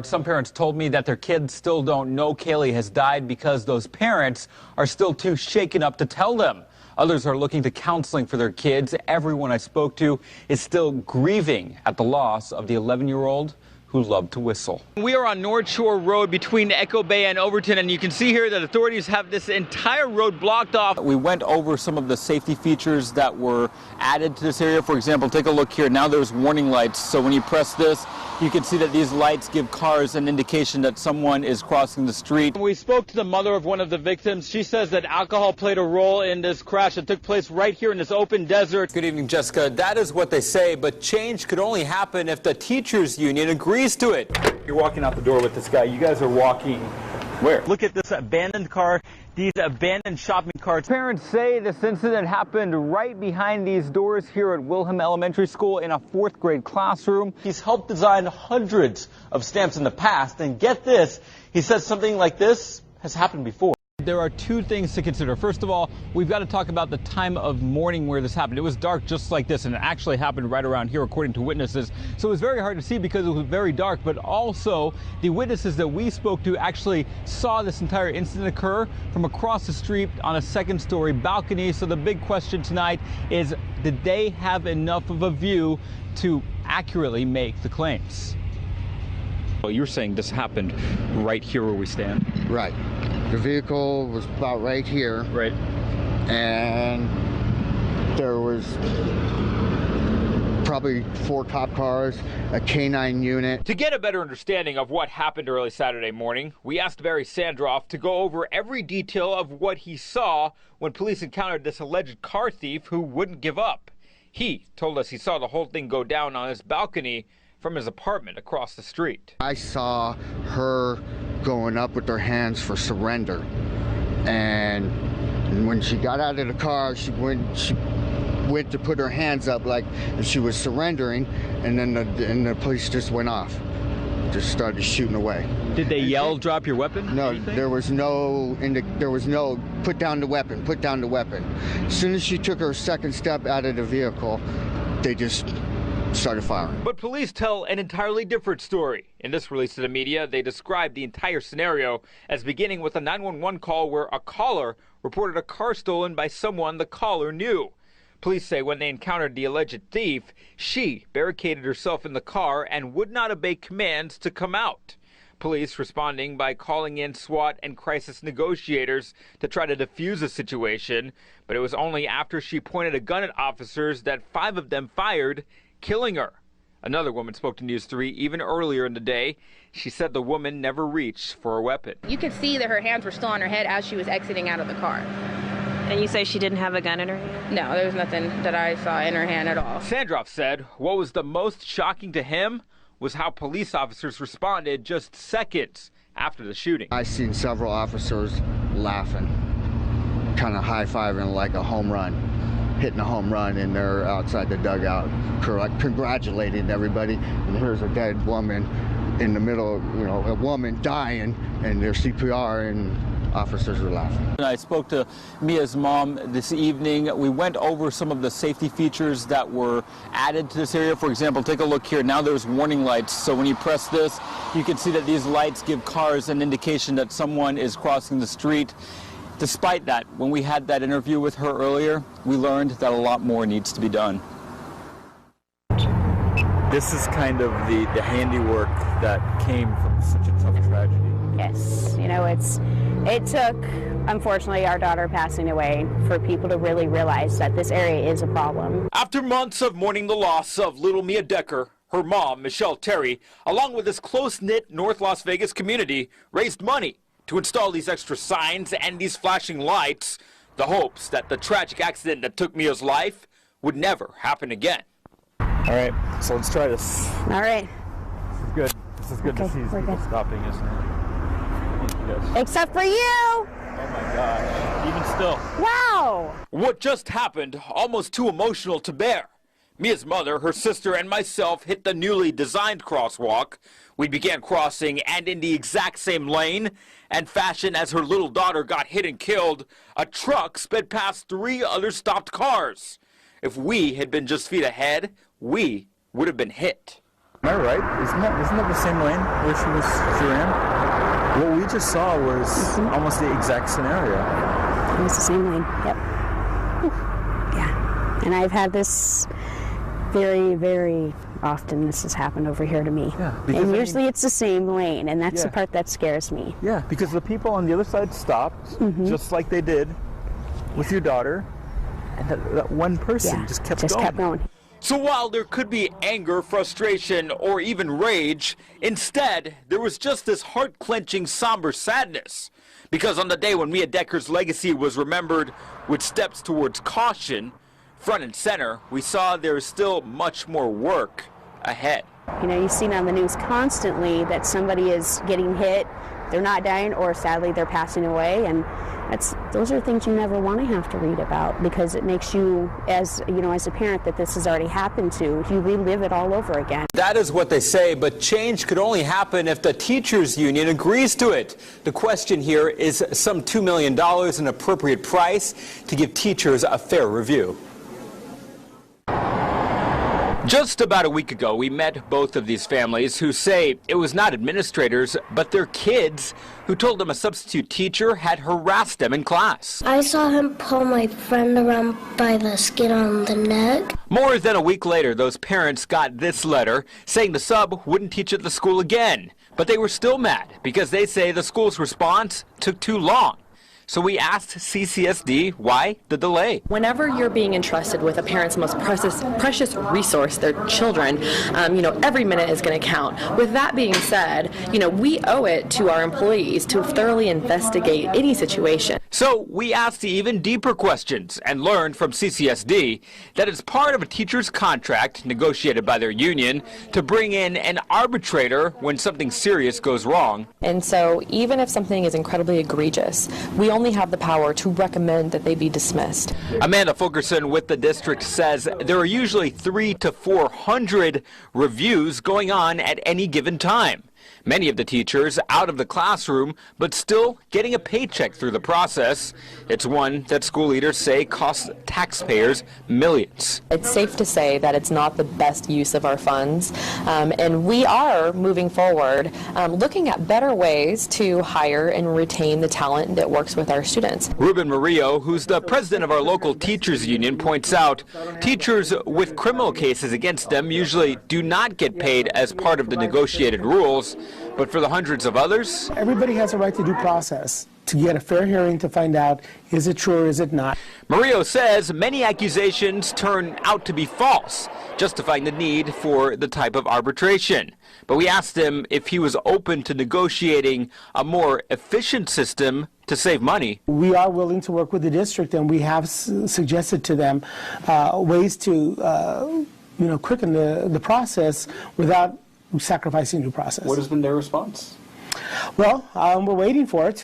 Some parents told me that their kids still don't know Kaylee has died because those parents are still too shaken up to tell them. Others are looking to counseling for their kids. Everyone I spoke to is still grieving at the loss of the 11-year-old who loved to whistle. We are on North Shore Road between Echo Bay and Overton, and you can see here that authorities have this entire road blocked off. We went over some of the safety features that were added to this area. For example, take a look here. Now there's warning lights, so when you press this, you can see that these lights give cars an indication that someone is crossing the street. We spoke to the mother of one of the victims. She says that alcohol played a role in this crash that took place right here in this open desert. Good evening, Jessica. That is what they say, but change could only happen if the teachers union agrees to it. You're walking out the door with this guy. You guys are walking where? Look at this abandoned car, these abandoned shopping carts. Parents say this incident happened right behind these doors here at Wilhelm Elementary School in a 4th grade classroom. He's helped design hundreds of stamps in the past, and get this, he says something like this has happened before. There are two things to consider. First of all, we've got to talk about the time of morning where this happened. It was dark just like this, and it actually happened right around here according to witnesses. So it was very hard to see because it was very dark, but also the witnesses that we spoke to actually saw this entire incident occur from across the street on a 2nd-story balcony. So the big question tonight is, did they have enough of a view to accurately make the claims? Well, you're saying this happened right here where we stand? Right. The vehicle was about right here. Right. And there was probably 4 cop cars, a K-9 unit. To get a better understanding of what happened early Saturday morning, we asked Barry Sandroff to go over every detail of what he saw when police encountered this alleged car thief who wouldn't give up. He told us he saw the whole thing go down on his balcony from his apartment across the street. I saw her going up with her hands for surrender, and when she got out of the car, she went to put her hands up like she was surrendering, and then the police just went off, just started shooting away. Did they yell, "Drop your weapon"? No, there was no put down the weapon, put down the weapon. As soon as she took her 2nd step out of the vehicle, they just started firing. But police tell an entirely different story. In this release to the media, they describe the entire scenario as beginning with a 911 call where a caller reported a car stolen by someone the caller knew. Police say when they encountered the alleged thief, she barricaded herself in the car and would not obey commands to come out. Police responding by calling in SWAT and crisis negotiators to try to defuse the situation, but it was only after she pointed a gun at officers that 5 of them fired, killing her. Another woman spoke to News 3 even earlier in the day. She said the woman never reached for a weapon. You could see that her hands were still on her head as she was exiting out of the car. And you say she didn't have a gun in her hand? No, there was nothing that I saw in her hand at all. Sandroff said what was the most shocking to him was how police officers responded just seconds after the shooting. I seen several officers laughing, kind of high-fiving like a home run, hitting a home run, and they're outside the dugout congratulating everybody. And here's a dead woman in the middle, a woman dying, and their CPR, and officers were laughing. I spoke to Mia's mom this evening. We went over some of the safety features that were added to this area. For example, take a look here. Now there's warning lights. So when you press this, you can see that these lights give cars an indication that someone is crossing the street. Despite that, when we had that interview with her earlier, we learned that a lot more needs to be done. This is kind of the handiwork that came from such a tough tragedy. Yes, it took, unfortunately, our daughter passing away for people to really realize that this area is a problem. After months of mourning the loss of little Mia Decker, her mom, Michelle Terry, along with this close-knit North Las Vegas community, raised money to install these extra signs and these flashing lights, the hopes that the tragic accident that took Mia's life would never happen again. All right, so let's try this. All right. This is good. This is good to see these people stopping, isn't it? Except for you! Oh my gosh, even still. Wow! What just happened, almost too emotional to bear. Mia's mother, her sister, and myself hit the newly designed crosswalk. We began crossing, and in the exact same lane and fashion as her little daughter got hit and killed, a truck sped past 3 other stopped cars. If we had been just feet ahead, we would have been hit. Am I right? Isn't that the same lane where she ran? What we just saw was almost the exact scenario. It was the same lane. Yep. Yeah. And I've had this very, very often. This has happened over here to me. Yeah. And usually it's the same lane, and that's the part that scares me. Yeah, because the people on the other side stopped, just like they did with your daughter, and that one person just kept going. So while there could be anger, frustration, or even rage, instead, there was just this heart-clenching, somber sadness. Because on the day when Mia Decker's legacy was remembered with steps towards caution, front and center, we saw there is still much more work ahead. You know, you've seen on the news constantly that somebody is getting hit, they're not dying, or sadly they're passing away, and those are things you never want to have to read about, because it makes you, as a parent that this has already happened to, you relive it all over again. That is what they say, but change could only happen if the teachers union agrees to it. The question here is some $2 million, an appropriate price to give teachers a fair review. Just about a week ago, we met both of these families who say it was not administrators, but their kids who told them a substitute teacher had harassed them in class. I saw him pull my friend around by the skin on the neck. More than a week later, those parents got this letter saying the sub wouldn't teach at the school again. But they were still mad because they say the school's response took too long. So we asked CCSD why the delay. Whenever you're being entrusted with a parent's most precious resource, their children, every minute is going to count. With that being said, we owe it to our employees to thoroughly investigate any situation. So we asked the even deeper questions and learned from CCSD that it's part of a teacher's contract negotiated by their union to bring in an arbitrator when something serious goes wrong. And so even if something is incredibly egregious, we only have the power to recommend that they be dismissed. Amanda Fulkerson with the district says there are usually 300 to 400 reviews going on at any given time. Many of the teachers out of the classroom, but still getting a paycheck through the process. It's one that school leaders say costs taxpayers millions. It's safe to say that it's not the best use of our funds, and we are moving forward, looking at better ways to hire and retain the talent that works with our students. Ruben Murillo, who's the president of our local teachers union, points out teachers with criminal cases against them usually do not get paid as part of the negotiated rules. But for the hundreds of others, everybody has a right to due process, to get a fair hearing to find out, is it true or is it not? Murillo says many accusations turn out to be false, justifying the need for the type of arbitration. But we asked him if he was open to negotiating a more efficient system to save money. We are willing to work with the district, and we have suggested to them ways to quicken the process without sacrificing due process. What has been their response? Well, we're waiting for it.